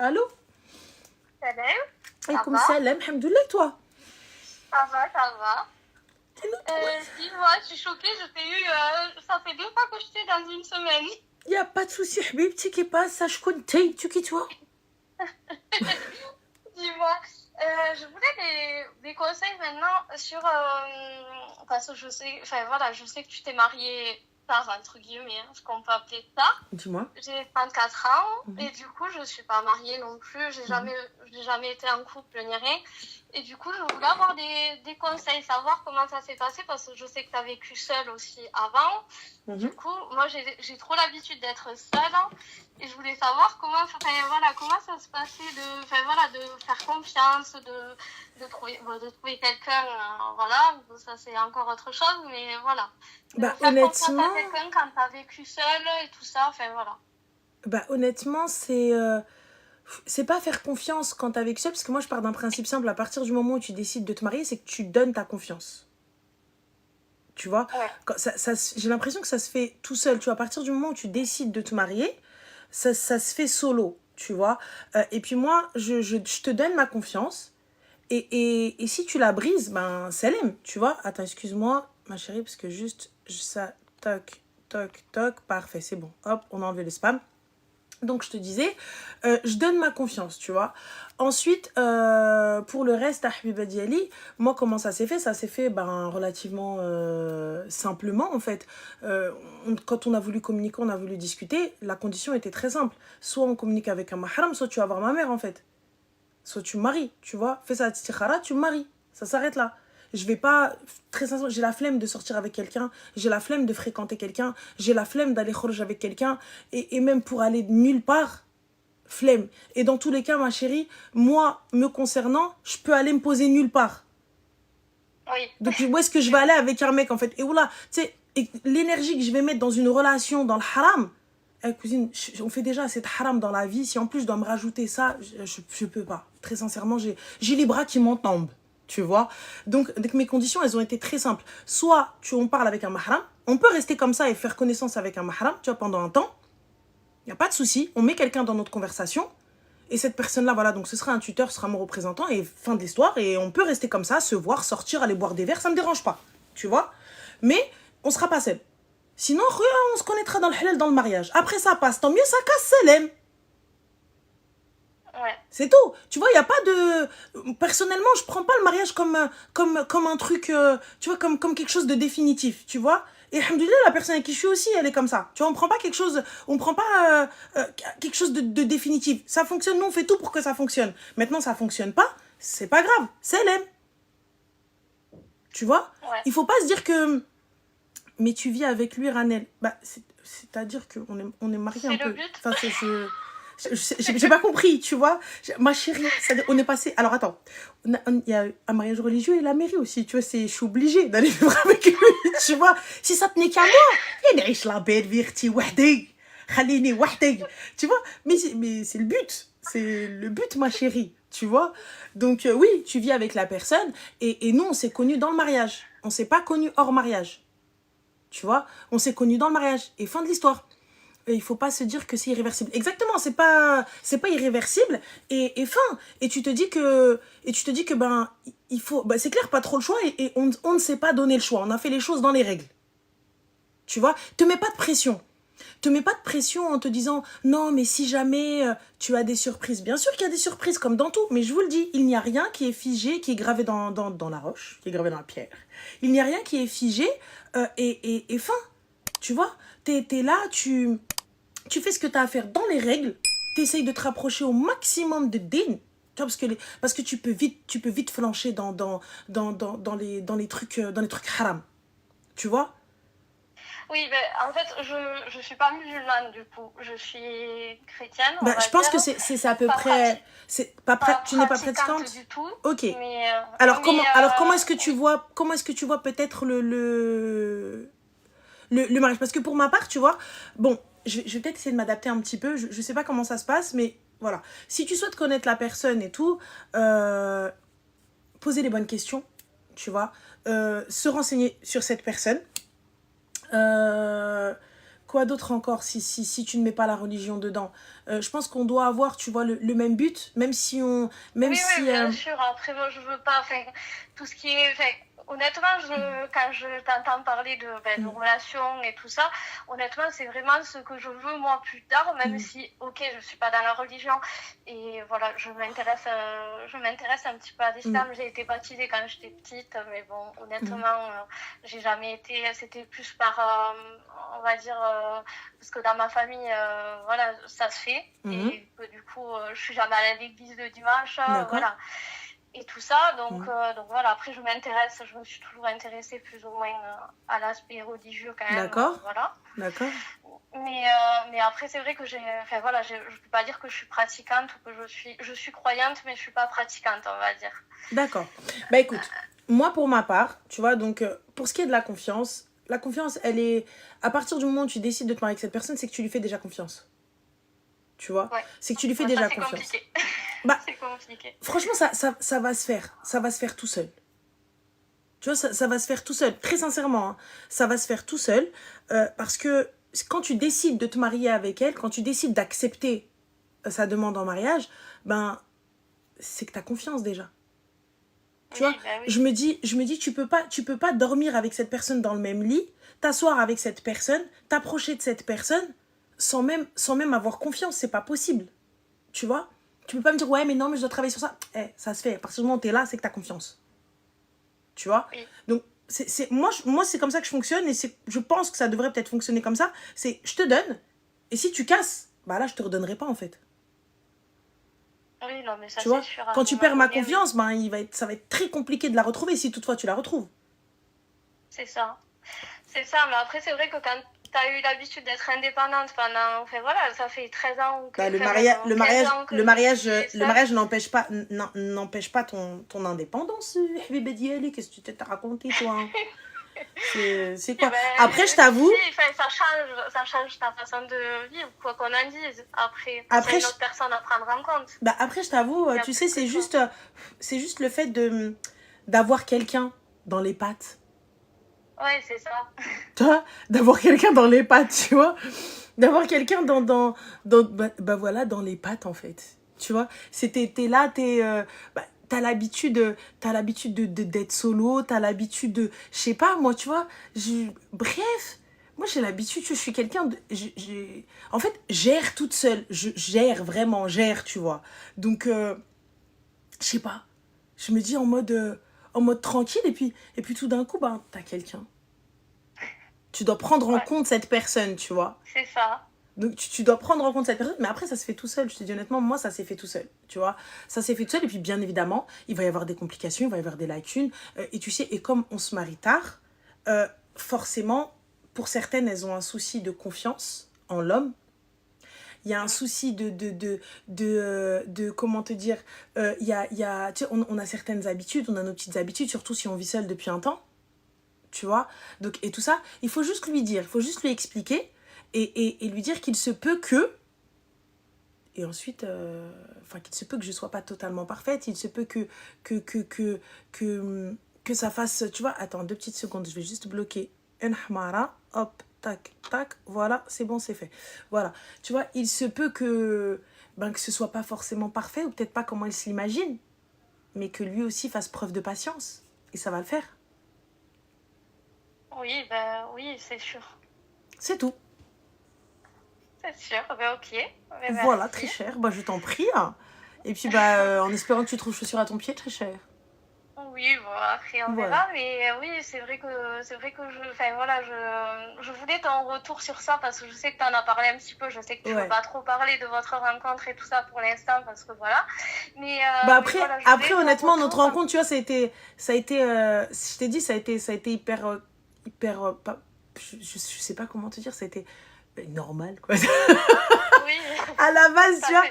Allô? Salam, ça Alaykoum va? salam, alhamdoulilah, toi? Ça va, ça va. Il Dis-moi, je suis choquée, je t'ai eu, ça fait 2 fois que je t'ai dans une semaine. n'y a pas de souci, Habibti, qui passe, sache qu'on t'aille, tu qui toi? Dis-moi, je voulais des conseils maintenant sur, parce que je sais, enfin voilà, je sais que tu t'es mariée tard, entre guillemets, hein, ce qu'on peut appeler ça. Dis-moi. J'ai 34 ans Mhm. et du coup, je suis pas mariée non plus, j'ai jamais été en couple ni rien. Et du coup, je voulais avoir des conseils, savoir comment ça s'est passé parce que je sais que tu as vécu seule aussi avant. Du Mhm. coup, moi, j'ai trop l'habitude d'être seule hein, et je voulais savoir comment ça se passait de faire confiance, de trouver quelqu'un, voilà, ça c'est encore autre chose, mais voilà. De Bah faire confiance à honnêtement, quelqu'un quand tu as vécu seule et tout ça, enfin voilà. honnêtement, c'est pas faire confiance quand t'es avec seul, parce que moi je pars d'un principe simple, à partir du moment où tu décides de te marier, c'est que tu donnes ta confiance. Tu vois, Ouais. j'ai l'impression que ça se fait tout seul. Tu vois, à partir du moment où tu décides de te marier, ça se fait solo, tu vois. Et puis moi, je te donne ma confiance. Et si tu la brises, ben, c'est l'aime, tu vois. Attends, excuse-moi, ma chérie, parce que juste, ça, toc, toc, toc, parfait, c'est bon. Hop, on a enlevé le spam. Donc, je te disais, je donne ma confiance, tu vois. Ensuite, pour le reste, à Habiba Diali, moi, comment ça s'est fait? Ça s'est fait ben, relativement simplement, en fait. Quand on a voulu communiquer, on a voulu discuter, la condition était très simple. Soit on communique avec un mahram, soit tu vas voir ma mère, en fait. Soit tu maries, tu vois. Fais ça tikhara, tu maries. Ça s'arrête là. Je vais pas, très sincèrement, j'ai la flemme de sortir avec quelqu'un, j'ai la flemme de fréquenter quelqu'un, j'ai la flemme d'aller khorj avec quelqu'un, et même pour aller nulle part, flemme. Et dans tous les cas, ma chérie, moi, me concernant, je peux aller me poser nulle part. Oui. Donc, où est-ce que je vais aller avec un mec, en fait? Et voilà, tu sais, l'énergie que je vais mettre dans une relation, dans le haram, cousine, on fait déjà cette haram dans la vie. Si en plus je dois me rajouter ça, je peux pas. Très sincèrement, j'ai les bras qui m'en tombent. Tu vois. Donc mes conditions, elles ont été très simples. Soit on parle avec un mahram, on peut rester comme ça et faire connaissance avec un mahram, tu vois, pendant un temps. Il n'y a pas de souci. On met quelqu'un dans notre conversation. Et cette personne-là, voilà, donc ce sera un tuteur, ce sera mon représentant, et fin de l'histoire. Et on peut rester comme ça, se voir, sortir, aller boire des verres, ça me dérange pas. Tu vois. Mais on sera pas seul. Sinon, on se connaîtra dans le halal, dans le mariage. Après, ça passe. Tant mieux, ça casse, Selem. Ouais. C'est tout. Tu vois, il n'y a pas de... Personnellement, je prends pas le mariage comme un truc, tu vois, comme quelque chose de définitif, tu vois. Et alhamdoulilah, la personne avec qui je suis aussi, elle est comme ça. Tu vois, on prend pas quelque chose de définitif. Ça fonctionne, nous, on fait tout pour que ça fonctionne. Maintenant, ça fonctionne pas, c'est pas grave. C'est elle. Tu vois. Ouais. Il faut pas se dire que... Mais tu vis avec lui, Ranel. Bah, c'est-à-dire on est mariés un C'est le peu. but. Enfin, j'ai pas compris, tu vois. Ma chérie, on est passé. Alors attends, il y a un mariage religieux et la mairie aussi, tu vois. Je suis obligée d'aller vivre avec lui, tu vois. Si ça tenait qu'à moi, نعيش la belle vie وحدي خليني وحدي, tu vois. Mais c'est le but, c'est le but, ma chérie, tu vois. Donc oui, tu vis avec la personne et nous, on s'est connus dans le mariage. On s'est pas connus hors mariage. Tu vois, on s'est connus dans le mariage. Et fin de l'histoire. Et il faut pas se dire que c'est irréversible. Exactement, c'est pas irréversible. Et fin. Et tu te dis que ben, il faut, ben, c'est clair, pas trop le choix. Et on ne s'est pas donné le choix. On a fait les choses dans les règles. Tu vois, te mets pas de pression. Te mets pas de pression en te disant non, mais si jamais tu as des surprises. Bien sûr qu'il y a des surprises comme dans tout, mais je vous le dis, il n'y a rien qui est figé, qui est gravé dans la roche, qui est gravé dans la pierre. Il n'y a rien qui est figé et fin. Tu vois, t'es là, tu fais ce que tu as à faire dans les règles, tu essayes de te rapprocher au maximum de din. Parce que tu peux vite flancher dans les trucs haram. Tu vois. Oui, ben, en fait, je suis pas musulmane du coup. Je suis chrétienne, on Ben, va je pense que dire. c'est à peu Pas, près... pas Tu n'es pas pratiquante pratiquante? du tout. Ok. Mais, Alors mais comment est-ce que tu oui. vois peut-être le mariage? Parce que pour ma part, tu vois, bon, je vais peut-être essayer de m'adapter un petit peu. Je sais pas comment ça se passe, mais voilà. Si tu souhaites connaître la personne et tout, poser les bonnes questions, tu vois, se renseigner sur cette personne. Euh, Quoi d'autre encore si tu ne mets pas la religion dedans? Je pense qu'on doit avoir, tu vois, le même but, même si on... Même Oui, si... oui, bien sûr. Après, moi, je veux pas. Enfin, tout ce qui est. Enfin, honnêtement, quand je t'entends parler de mm, relations et tout ça, honnêtement, c'est vraiment ce que je veux moi plus tard, même mm, si, ok, je suis pas dans la religion et voilà, je m'intéresse un petit peu à mm, l'islam. J'ai été baptisée quand j'étais petite, mais bon, mm, honnêtement, j'ai jamais été. C'était plus par, on va dire, parce que dans ma famille, voilà, ça se fait mhm. et que du coup, je suis jamais allée à l'église le dimanche, D'accord. voilà et tout ça. Mm. Donc voilà, après je me suis toujours intéressée plus ou moins à l'aspect religieux quand même, D'accord. voilà. D'accord. Mais après c'est vrai que enfin voilà, je peux pas dire que je suis pratiquante ou que je suis croyante, mais je suis pas pratiquante, on va dire. D'accord. Bah écoute, moi pour ma part, tu vois, donc pour ce qui est de la confiance, elle est... À partir du moment où tu décides de te marier avec cette personne, c'est que tu lui fais déjà confiance. Tu vois? Ouais, C'est que tu lui fais ouais, ça déjà c'est confiance. compliqué. Bah, C'est compliqué. franchement, ça va se faire. Ça va se faire tout seul. Tu vois, ça va se faire tout seul. Très sincèrement, hein. Ça va se faire tout seul. Parce que quand tu décides de te marier avec elle, quand tu décides d'accepter sa demande en mariage, ben, c'est que tu as confiance déjà. Tu vois, Oui, bah oui. je me dis, tu peux pas dormir avec cette personne dans le même lit, t'asseoir avec cette personne, t'approcher de cette personne sans même avoir confiance. C'est pas possible. Tu vois? Tu peux pas me dire, ouais, mais non, mais je dois travailler sur ça. Eh, ça se fait. À partir du moment où t'es là, c'est que t'as confiance. Tu vois? Oui. Donc, moi, c'est comme ça que je fonctionne et je pense que ça devrait peut-être fonctionner comme ça. C'est, je te donne et si tu casses, bah là, je te redonnerai pas en fait. Oui, non, mais ça Tu c'est vois? sûr, à un Quand tu moment perds ma donné, oui. confiance, ben, ça va être très compliqué de la retrouver si toutefois tu la retrouves. C'est ça. C'est ça, mais après, c'est vrai que quand tu as eu l'habitude d'être indépendante pendant. Enfin voilà, ça fait 13 ans ou que. Bah, Enfin, même 15 ans que je suis le seule. mariage n'empêche pas ton indépendance. Bébé Diallo, qu'est-ce que tu t'as raconté, toi? Hein. C'est Eh quoi? Après, je ben, t'avoue, si, enfin, ça change ta façon de vivre, quoi qu'on en dise. Après, parce qu'il y après, a une autre personne à prendre en compte. je t'avoue, Il y a tu sais, plus que toi. c'est juste le fait d'avoir quelqu'un dans les pattes. Ouais, c'est ça. Tu vois? D'avoir quelqu'un dans les pattes, tu vois? D'avoir quelqu'un voilà, dans les pattes, en fait. Tu vois? T'es là, bah, t'as l'habitude d'être solo, t'as l'habitude de, je sais pas, moi, tu vois, bref, moi, j'ai l'habitude, je suis quelqu'un de, en fait, gère toute seule, je gère, vraiment, gère, tu vois. Donc, je sais pas, je me dis en mode tranquille, et puis tout d'un coup, bah, t'as quelqu'un. Tu dois prendre en Ouais, compte cette personne, tu vois. c'est ça. Donc, tu dois prendre en compte cette personne, mais après, ça se fait tout seul. Je te dis honnêtement, moi, ça s'est fait tout seul, tu vois. Ça s'est fait tout seul, et puis bien évidemment, il va y avoir des complications, il va y avoir des lacunes. Et tu sais, et comme on se marie tard, forcément, pour certaines, elles ont un souci de confiance en l'homme. Il y a un souci comment te dire, tu sais, on a certaines habitudes, on a nos petites habitudes, surtout si on vit seul depuis un temps, tu vois. Donc, et tout ça, il faut juste lui dire, il faut juste lui expliquer et lui dire qu'il se peut que, et ensuite, qu'il se peut que je sois pas totalement parfaite, il se peut que ça fasse, tu vois, attends, 2 petites secondes, je vais juste bloquer Enhmara, hop, tac, tac, voilà, c'est bon, c'est fait. Voilà, tu vois, il se peut que ce soit pas forcément parfait, ou peut-être pas comment il se l'imagine, mais que lui aussi fasse preuve de patience, et ça va le faire. Oui, ben oui, c'est sûr. C'est tout. C'est sûr. Ben ok. Ben, Voilà, très merci. cher. Bah, je t'en prie. Hein. Et puis, bah, en espérant que tu trouves chaussures à ton pied, très cher. Oui, bon, après on Voilà. verra, mais oui, c'est vrai que enfin voilà, je voulais ton retour sur ça parce que je sais que tu en as parlé un petit peu, je sais que tu veux Ouais. pas trop parler de votre rencontre et tout ça pour l'instant parce que voilà, Bah, mais après, voilà, je après voulais ton honnêtement, notre retour. rencontre, tu vois, ça a été je t'ai dit, ça a été hyper, pas, je sais pas comment te dire, ça a été normal, quoi. Oui, À la base, ça tu vois,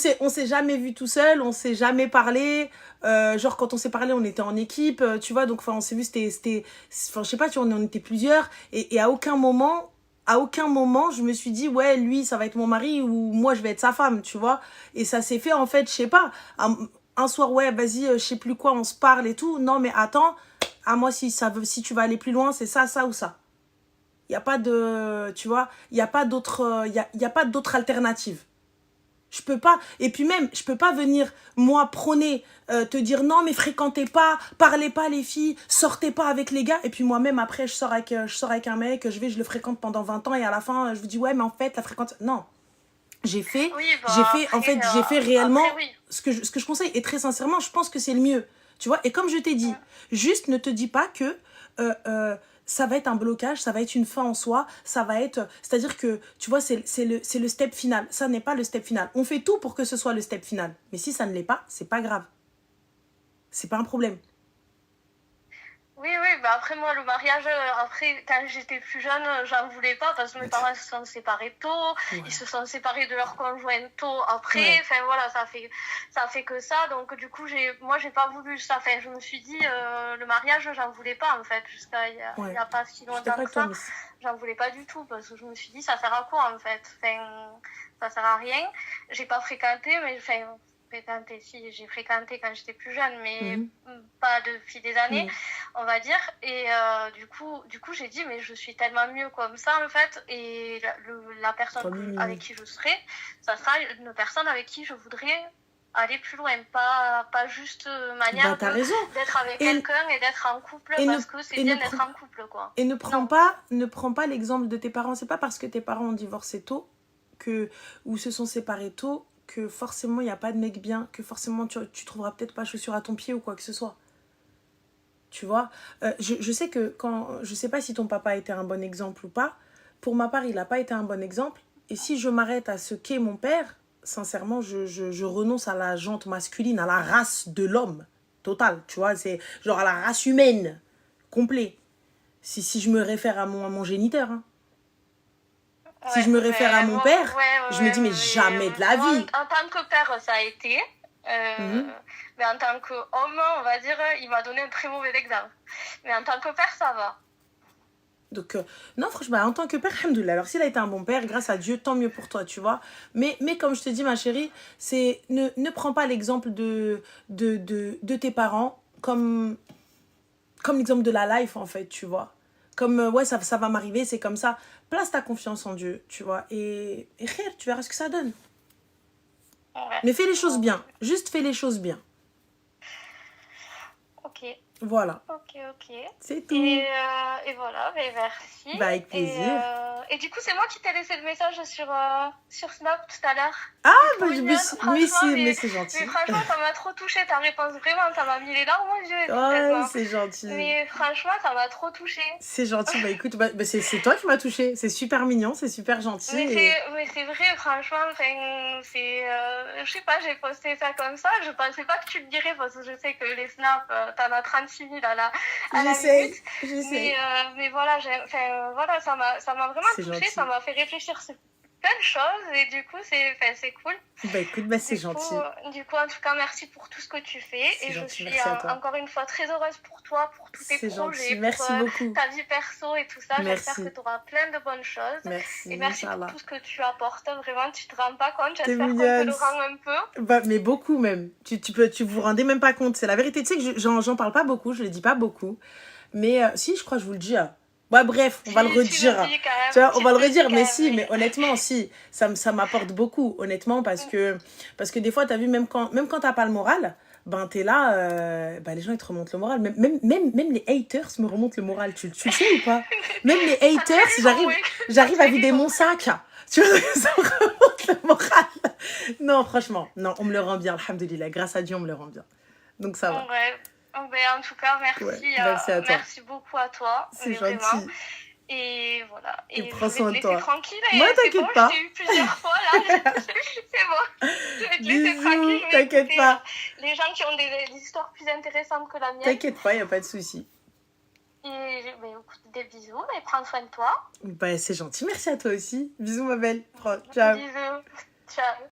fait. on s'est jamais vu tout seul, on s'est jamais parlé. Genre, quand on s'est parlé, on était en équipe, tu vois. Donc, on s'est vu, je sais pas, tu vois, on était plusieurs. Et à aucun moment, je me suis dit, ouais, lui, ça va être mon mari ou moi, je vais être sa femme, tu vois. Et ça s'est fait, en fait, je sais pas. Un soir, ouais, vas-y, je sais plus quoi, on se parle et tout. Non, mais attends, moi, si tu vas aller plus loin, c'est ça, ça ou ça. Il n'y a pas de... Tu vois, il n'y a pas d'autre... Il y a pas d'autre alternative. Je peux pas... Et puis même, je peux pas venir, moi, prôner, te dire non, mais fréquentez pas, parlez pas les filles, sortez pas avec les gars. Et puis moi-même, après, je sors avec un mec, je le fréquente pendant 20 ans et à la fin, je vous dis, ouais, mais en fait, la fréquente... Non. J'ai fait réellement oui. ce que je conseille. Et très sincèrement, je pense que c'est le mieux. Tu vois, et comme je t'ai dit, juste ne te dis pas que ça va être un blocage, ça va être une fin en soi, ça va être... C'est-à-dire que, tu vois, c'est le step final. Ça n'est pas le step final. On fait tout pour que ce soit le step final. Mais si ça ne l'est pas, c'est pas grave. C'est pas un problème. Oui, bah après moi, le mariage, après, quand j'étais plus jeune, j'en voulais pas parce que mes parents se sont séparés tôt, ils se sont séparés de leur conjoint tôt après, enfin voilà, ça fait que ça, donc du coup, moi, j'ai pas voulu ça, enfin, je me suis dit, le mariage, j'en voulais pas, en fait, jusqu'à il y a pas si longtemps que ça, j'en voulais pas du tout, parce que je me suis dit, ça sert à quoi, en fait, enfin, ça sert à rien, j'ai pas fréquenté, mais enfin... Si, j'ai fréquenté quand j'étais plus jeune, mais pas depuis des années, on va dire. Et du coup, j'ai dit, mais je suis tellement mieux comme ça, en fait. Et la personne avec qui je serai, ça sera une personne avec qui je voudrais aller plus loin. Pas juste manière d'être avec quelqu'un et d'être en couple parce que c'est bien d'être en couple, quoi. Et ne prends pas l'exemple de tes parents. C'est pas parce que tes parents ont divorcé tôt ou se sont séparés tôt que forcément il n'y a pas de mec bien, que forcément tu trouveras peut-être pas chaussure à ton pied ou quoi que ce soit. Tu vois, je sais que je sais pas si ton papa a été un bon exemple ou pas. Pour ma part, il n'a pas été un bon exemple. Et si je m'arrête à ce qu'est mon père, sincèrement, je renonce à la jante masculine, à la race de l'homme total. Tu vois, c'est genre à la race humaine complet. Si je me réfère à mon géniteur, hein. Si je me réfère à mon père, je me dis, mais jamais de la vie. En tant que père, ça a été. Mais en tant qu'homme, on va dire, il m'a donné un très mauvais exemple. Mais en tant que père, ça va. Donc, non, franchement, en tant que père, alhamdoulilah. Alors, s'il a été un bon père, grâce à Dieu, tant mieux pour toi, tu vois. Mais comme je te dis, ma chérie, ne prends pas l'exemple de tes parents comme l'exemple de la life, en fait, tu vois. Comme, ouais, ça va m'arriver, c'est comme ça. Place ta confiance en Dieu, tu vois. Et tu verras ce que ça donne. Ouais. Mais fais les choses bien. Juste fais les choses bien. Ok. Voilà. Ok. C'est tout. Et voilà, mais merci. Bah, avec plaisir. Et du coup, c'est moi qui t'ai laissé le message sur Snap tout à l'heure. Ah, bah, mais c'est gentil. Mais franchement, ça m'a trop touchée, ta réponse. Vraiment, ça m'a mis les larmes aux yeux. Ouais, c'est gentil. Mais franchement, ça m'a trop touchée. C'est gentil. Bah, écoute, c'est toi qui m'as touchée. C'est super mignon, c'est super gentil. Mais c'est vrai, franchement, je sais pas, j'ai posté ça comme ça. Je pensais pas que tu le dirais parce que je sais que les snaps, t'en as 36 000 à la minute. J'essaie. Mais voilà, ça m'a vraiment touchée, ça m'a fait réfléchir sur plein de choses et du coup, c'est cool. Bah écoute, c'est gentil. Du coup, en tout cas, merci pour tout ce que tu fais et je suis encore une fois très heureuse pour toi, pour tous tes projets, merci beaucoup. Ta vie perso et tout ça. J'espère que tu auras plein de bonnes choses. Merci. Et merci pour tout ce que tu apportes. Vraiment, tu te rends pas compte. J'espère qu'on te le rend un peu. Bah, mais beaucoup même. Tu vous rendez même pas compte. C'est la vérité. Tu sais que j'en parle pas beaucoup, je le dis pas beaucoup. Mais si, je crois que je vous le dis. Ouais, bref, on va le redire. Tu vois, on va le redire, mais si, mais honnêtement, si, ça m'apporte beaucoup, honnêtement, parce que des fois, t'as vu, même quand t'as pas le moral, ben t'es là, les gens ils te remontent le moral. Même les haters me remontent le moral. Tu le sais ou pas? Même les haters, j'arrive à vider mon sac. Tu vois, ça me remonte le moral. Non, franchement, non, on me le rend bien, alhamdoulilah. Grâce à Dieu, on me le rend bien. Donc ça va. Ouais. En tout cas, merci. Merci beaucoup à toi. C'est gentil. Vraiment. Et voilà. Et prends soin de toi. Tranquille. Moi, t'inquiète pas. Je t'ai eu plusieurs fois là. C'est bon. Je vais te laisser tranquille. T'inquiète pas. Les gens qui ont des histoires plus intéressantes que la mienne. T'inquiète pas, y a pas de souci. Et des bisous. Et prends soin de toi. C'est gentil. Merci à toi aussi. Bisous, ma belle. Ciao. Bisous. Ciao.